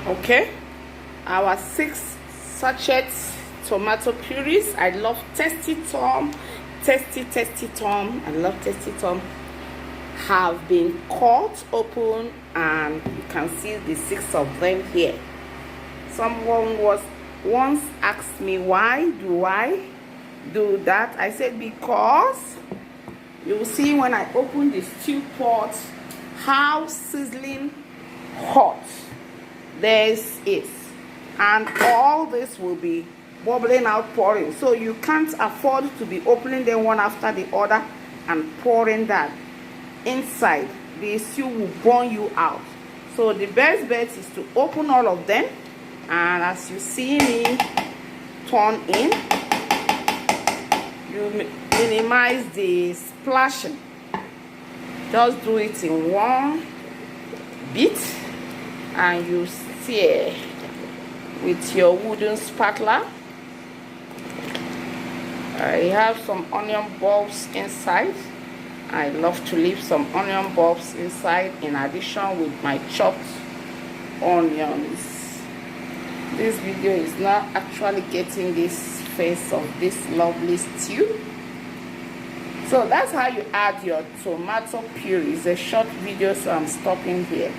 Okay, our 6 sachets tomato purees. I love tasty tom. I love tasty tom. Have been cut open, and you can see the 6 of them here. Someone was once asked me, why do I do that? I said because you will see when I open the stew pot how sizzling hot this is, and all this will be bubbling out, pouring. So you can't afford to be opening them one after the other and pouring that inside. The stew will burn you out. So the best bet is to open all of them, and as you see me turn in, you minimize the splashing. Just do it in one bit, and you stir with your wooden spatula. I have some onion bulbs inside. I love to leave some onion bulbs inside in addition with my chopped onions. This video is not actually getting this face of this lovely stew. So that's how you add your tomato puree. It's a short video, so I'm stopping here.